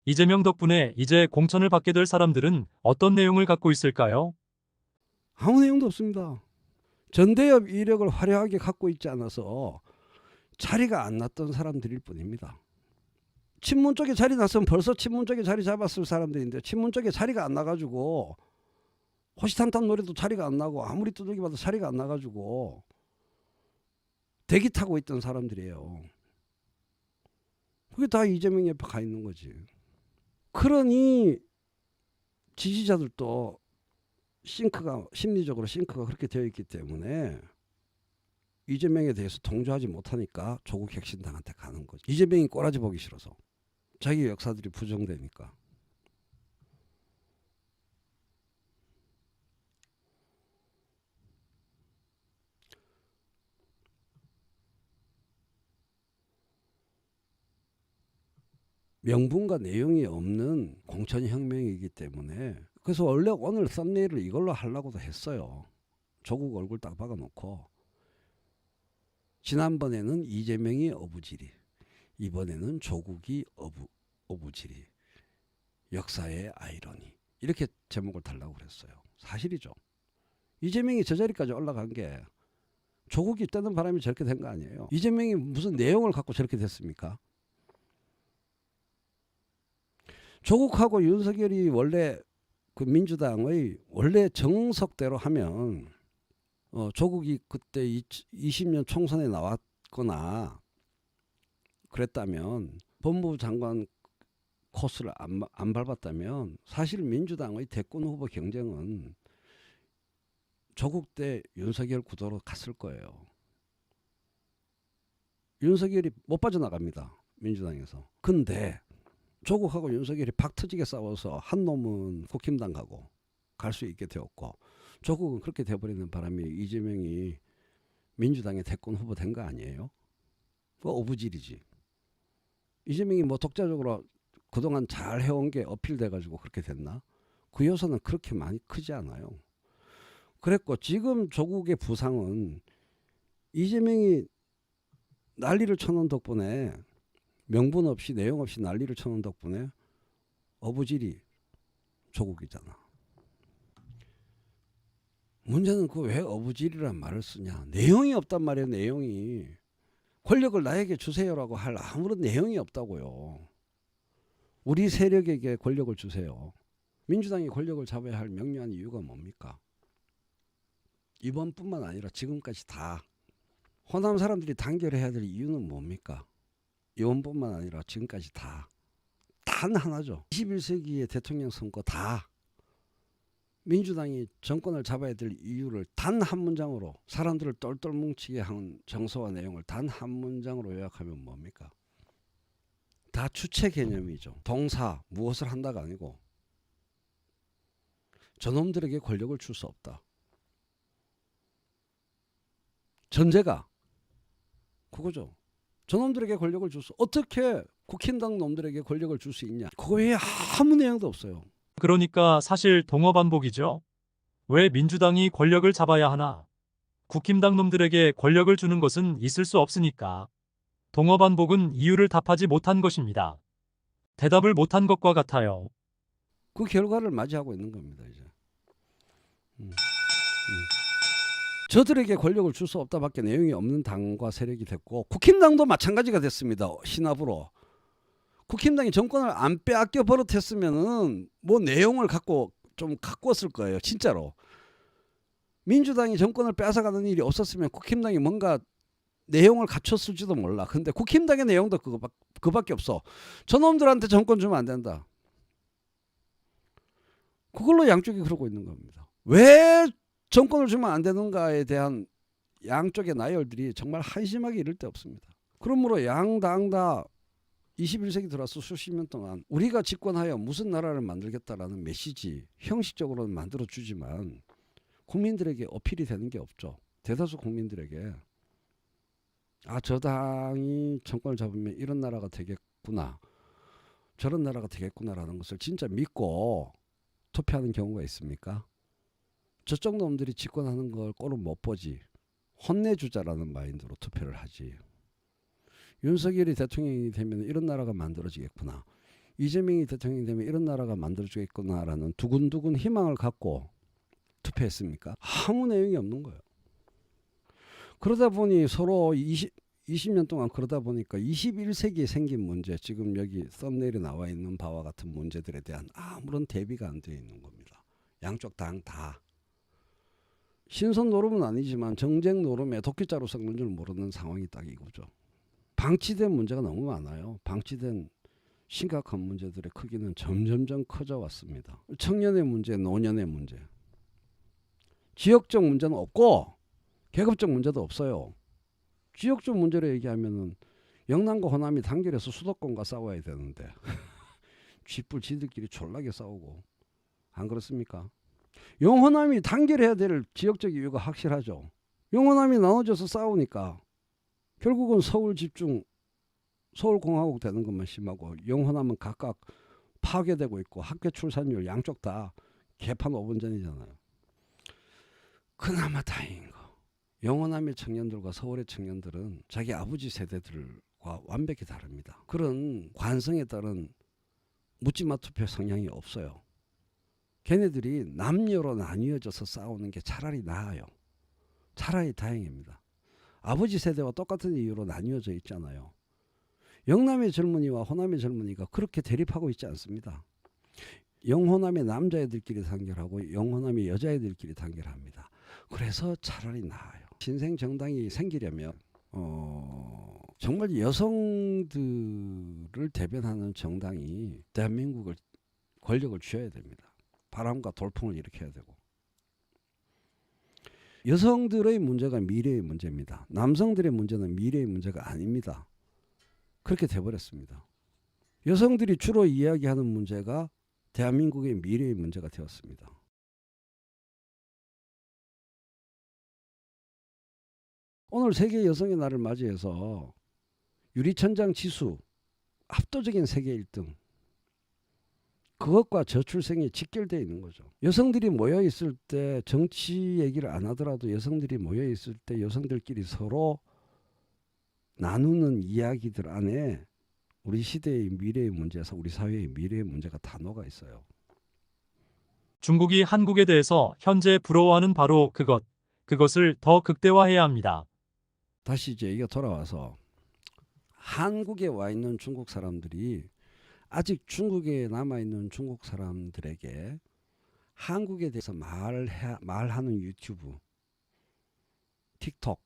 이재명 덕분에 이제 공천을 받게 될 사람들은 어떤 내용을 갖고 있을까요? 아무 내용도 없습니다. 전대협 이력을 화려하게 갖고 있지 않아서 자리가 안 났던 사람들일 뿐입니다. 친문 쪽에 자리 났으면 벌써 친문 쪽에 자리 잡았을 사람들인데 친문 쪽에 자리가 안 나가지고 호시탄탄 노래도 자리가 안 나고 아무리 두들겨 봐도 자리가 안 나가지고 대기 타고 있던 사람들이에요. 그게 다 이재명 옆에 가 있는 거지. 그러니 지지자들도 심리적으로 싱크가 그렇게 되어 있기 때문에 이재명에 대해서 동조하지 못하니까 조국 혁신당한테 가는 거죠. 이재명이 꼬라지 보기 싫어서. 자기 역사들이 부정되니까. 명분과 내용이 없는 공천혁명이기 때문에 그래서 원래 오늘 썸네일을 이걸로 하려고도 했어요. 조국 얼굴 딱 박아놓고 지난번에는 이재명이 어부지리, 이번에는 조국이 어부지리, 역사의 아이러니 이렇게 제목을 달라고 그랬어요. 사실이죠. 이재명이 저 자리까지 올라간 게 조국이 뜨는 바람에 저렇게 된 거 아니에요. 이재명이 무슨 내용을 갖고 저렇게 됐습니까? 조국하고 윤석열이 원래 그 민주당의 원래 정석대로 하면 조국이 그때 20년 총선에 나왔거나 그랬다면 법무부 장관 코스를 안 밟았다면 사실 민주당의 대권 후보 경쟁은 조국 때 윤석열 구도로 갔을 거예요. 윤석열이 못 빠져나갑니다. 민주당에서. 근데 조국하고 윤석열이 박 터지게 싸워서 한 놈은 국힘당 가고 갈 수 있게 되었고 조국은 그렇게 돼버리는 바람에 이재명이 민주당의 대권 후보 된 거 아니에요? 그거 오부질이지. 이재명이 뭐 독자적으로 그동안 잘 해온 게 어필돼가지고 그렇게 됐나? 그 요소는 그렇게 많이 크지 않아요. 그랬고 지금 조국의 부상은 이재명이 난리를 쳐놓은 덕분에 명분 없이 내용 없이 난리를 쳐놓은 덕분에 어부질이 조국이잖아. 문제는 그 왜 어부질이란 말을 쓰냐. 내용이 없단 말이에요. 내용이. 권력을 나에게 주세요라고 할 아무런 내용이 없다고요. 우리 세력에게 권력을 주세요. 민주당이 권력을 잡아야 할 명료한 이유가 뭡니까? 이번뿐만 아니라 지금까지 다 호남 사람들이 단결해야 될 이유는 뭡니까? 이번뿐만 아니라 지금까지 다 단 하나죠. 21세기의 대통령 선거 다 민주당이 정권을 잡아야 될 이유를 단 한 문장으로 사람들을 똘똘 뭉치게 한 정서와 내용을 단 한 문장으로 요약하면 뭡니까? 다 주체 개념이죠. 동사 무엇을 한다가 아니고 저놈들에게 권력을 줄 수 없다. 전제가 그거죠. 저놈들에게 권력을 줄 수 어떻게 국힘당 놈들에게 권력을 줄 수 있냐. 그거 외에 아무 내용도 없어요. 그러니까 사실 동어반복이죠. 왜 민주당이 권력을 잡아야 하나? 국힘당 놈들에게 권력을 주는 것은 있을 수 없으니까. 동어반복은 이유를 답하지 못한 것입니다. 대답을 못한 것과 같아요. 그 결과를 맞이하고 있는 겁니다. 이제. 저들에게 권력을 줄 수 없다밖에 내용이 없는 당과 세력이 됐고 국힘당도 마찬가지가 됐습니다. 신압으로. 국힘당이 정권을 안 빼앗겨 버릇했으면은 뭐 내용을 갖고 좀 갖고 왔을 거예요. 진짜로. 민주당이 정권을 빼앗아가는 일이 없었으면 국힘당이 뭔가 내용을 갖췄을지도 몰라. 근데 국힘당의 내용도 그거밖에 없어. 저놈들한테 정권 주면 안 된다. 그걸로 양쪽이 그러고 있는 겁니다. 왜 정권을 주면 안 되는가에 대한 양쪽의 나열들이 정말 한심하게 이를 데 없습니다. 그러므로 양당 다 21세기 들어서 수십 년 동안 우리가 집권하여 무슨 나라를 만들겠다라는 메시지 형식적으로는 만들어주지만 국민들에게 어필이 되는 게 없죠. 대다수 국민들에게 저 당이 정권을 잡으면 이런 나라가 되겠구나 저런 나라가 되겠구나라는 것을 진짜 믿고 투표하는 경우가 있습니까? 저쪽 놈들이 집권하는 걸 꼴은 못 보지. 혼내주자라는 마인드로 투표를 하지. 윤석열이 대통령이 되면 이런 나라가 만들어지겠구나. 이재명이 대통령이 되면 이런 나라가 만들어지겠구나라는 두근두근 희망을 갖고 투표했습니까? 아무 내용이 없는 거예요. 그러다 보니 서로 20년 동안 그러다 보니까 21세기에 생긴 문제, 지금 여기 썸네일에 나와 있는 바와 같은 문제들에 대한 아무런 대비가 안 되어 있는 겁니다. 양쪽 당 다. 신선 노름은 아니지만 정쟁 노름에 도끼자루 섞는 줄 모르는 상황이 딱 이거죠. 방치된 문제가 너무 많아요. 방치된 심각한 문제들의 크기는 점점점 커져 왔습니다. 청년의 문제, 노년의 문제. 지역적 문제는 없고 계급적 문제도 없어요. 지역적 문제로 얘기하면은 영남과 호남이 단결해서 수도권과 싸워야 되는데 쥐뿔 지들끼리 졸라게 싸우고, 안 그렇습니까? 영호남이 단결해야 될 지역적 이유가 확실하죠. 영호남이 나눠져서 싸우니까 결국은 서울 집중, 서울공화국 되는 것만 심하고 영호남은 각각 파괴되고 있고 학교 출산율 양쪽 다 개판 5분 전이잖아요. 그나마 다행인 거, 영호남의 청년들과 서울의 청년들은 자기 아버지 세대들과 완벽히 다릅니다. 그런 관성에 따른 묻지마 투표 성향이 없어요. 걔네들이 남녀로 나뉘어져서 싸우는 게 차라리 나아요. 차라리 다행입니다. 아버지 세대와 똑같은 이유로 나뉘어져 있잖아요. 영남의 젊은이와 호남의 젊은이가 그렇게 대립하고 있지 않습니다. 영호남의 남자애들끼리 단결하고 영호남의 여자애들끼리 단결합니다. 그래서 차라리 나아요. 신생 정당이 생기려면 정말 여성들을 대변하는 정당이 대한민국을 권력을 쥐어야 됩니다. 바람과 돌풍을 일으켜야 되고, 여성들의 문제가 미래의 문제입니다. 남성들의 문제는 미래의 문제가 아닙니다. 그렇게 돼버렸습니다. 여성들이 주로 이야기하는 문제가 대한민국의 미래의 문제가 되었습니다. 오늘 세계 여성의 날을 맞이해서 유리천장 지수 압도적인 세계 1등, 그것과 저출생이 직결되어 있는 거죠. 여성들이 모여 있을 때 정치 얘기를 안 하더라도 여성들이 모여 있을 때 여성들끼리 서로 나누는 이야기들 안에 우리 시대의 미래의 문제에서 우리 사회의 미래의 문제가 다 녹아 있어요. 중국이 한국에 대해서 현재 부러워하는 바로 그것을 더 극대화해야 합니다. 다시 이제 이게 돌아와서 한국에 와 있는 중국 사람들이 아직 중국에 남아있는 중국 사람들에게 한국에 대해서 말하는 유튜브, 틱톡,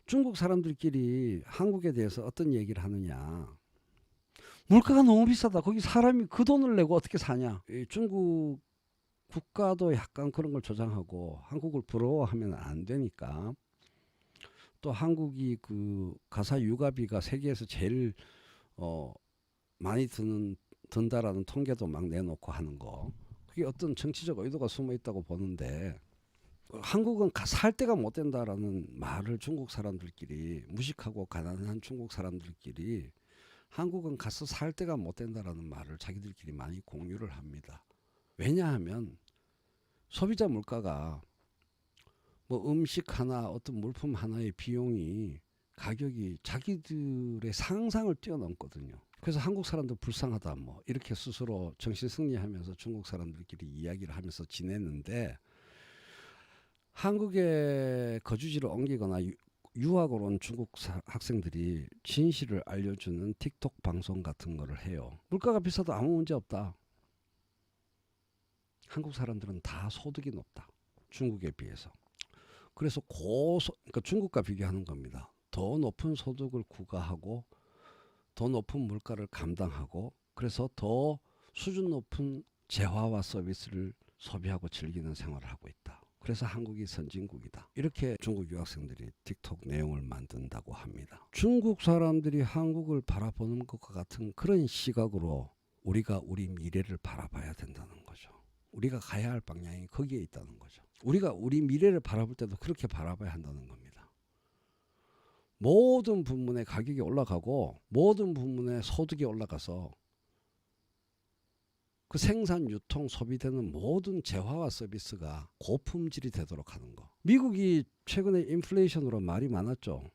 중국 사람들끼리 한국에 대해서 어떤 얘기를 하느냐. 물가가 너무 비싸다. 거기 사람이 그 돈을 내고 어떻게 사냐. 중국 국가도 약간 그런 걸 조장하고 한국을 부러워하면 안 되니까, 또 한국이 그 가사 육아비가 세계에서 제일 많이 든다라는 통계도 막 내놓고 하는 거, 그게 어떤 정치적 의도가 숨어 있다고 보는데, 한국은 살 데가 못 된다라는 말을 중국 사람들끼리, 무식하고 가난한 중국 사람들끼리 한국은 가서 살 데가 못 된다라는 말을 자기들끼리 많이 공유를 합니다. 왜냐하면 소비자 물가가 뭐 음식 하나, 어떤 물품 하나의 비용이, 가격이 자기들의 상상을 뛰어넘거든요. 그래서 한국 사람들 불쌍하다 뭐 이렇게 스스로 정신승리하면서 중국 사람들끼리 이야기를 하면서 지냈는데, 한국에 거주지를 옮기거나 유학을 온 중국 학생들이 진실을 알려주는 틱톡 방송 같은 거를 해요. 물가가 비싸도 아무 문제 없다. 한국 사람들은 다 소득이 높다. 중국에 비해서. 그래서 그러니까 중국과 비교하는 겁니다. 더 높은 소득을 구가하고 더 높은 물가를 감당하고, 그래서 더 수준 높은 재화와 서비스를 소비하고 즐기는 생활을 하고 있다. 그래서 한국이 선진국이다. 이렇게 중국 유학생들이 틱톡 내용을 만든다고 합니다. 중국 사람들이 한국을 바라보는 것과 같은 그런 시각으로 우리가 우리 미래를 바라봐야 된다는 거죠. 우리가 가야 할 방향이 거기에 있다는 거죠. 우리가 우리 미래를 바라볼 때도 그렇게 바라봐야 한다는 겁니다. 모든 부문의 가격이 올라가고 모든 부문의 소득이 올라가서 그 생산, 유통, 소비되는 모든 재화와 서비스가 고품질이 되도록 하는 거. 미국이 최근에 인플레이션으로 말이 많았죠.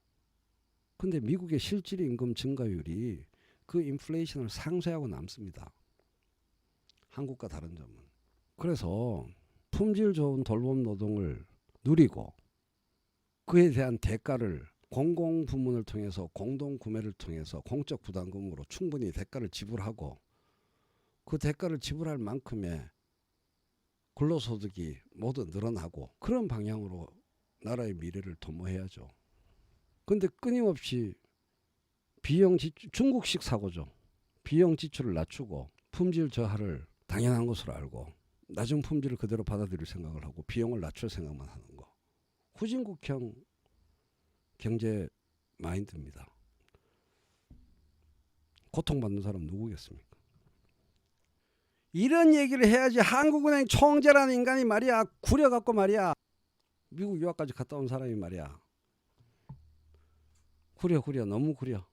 근데 미국의 실질 임금 증가율이 그 인플레이션을 상쇄하고 남습니다. 한국과 다른 점은. 그래서 품질 좋은 돌봄 노동을 누리고 그에 대한 대가를 공공부문을 통해서 공동구매를 통해서 공적 부담금으로 충분히 대가를 지불하고 그 대가를 지불할 만큼의 근로소득이 모두 늘어나고 그런 방향으로 나라의 미래를 도모해야죠. 근데 끊임없이 비용 지출, 중국식 사고죠. 비용 지출을 낮추고 품질 저하를 당연한 것으로 알고 낮은 품질을 그대로 받아들일 생각을 하고 비용을 낮출 생각만 하는 거. 후진국형 경제 마인드입니다. 고통받는 사람 누구겠습니까? 이런 얘기를 해야지 한국은행 총재라는 인간이 말이야 구려갖고 말이야 미국 유학까지 갔다 온 사람이 말이야 구려 너무 구려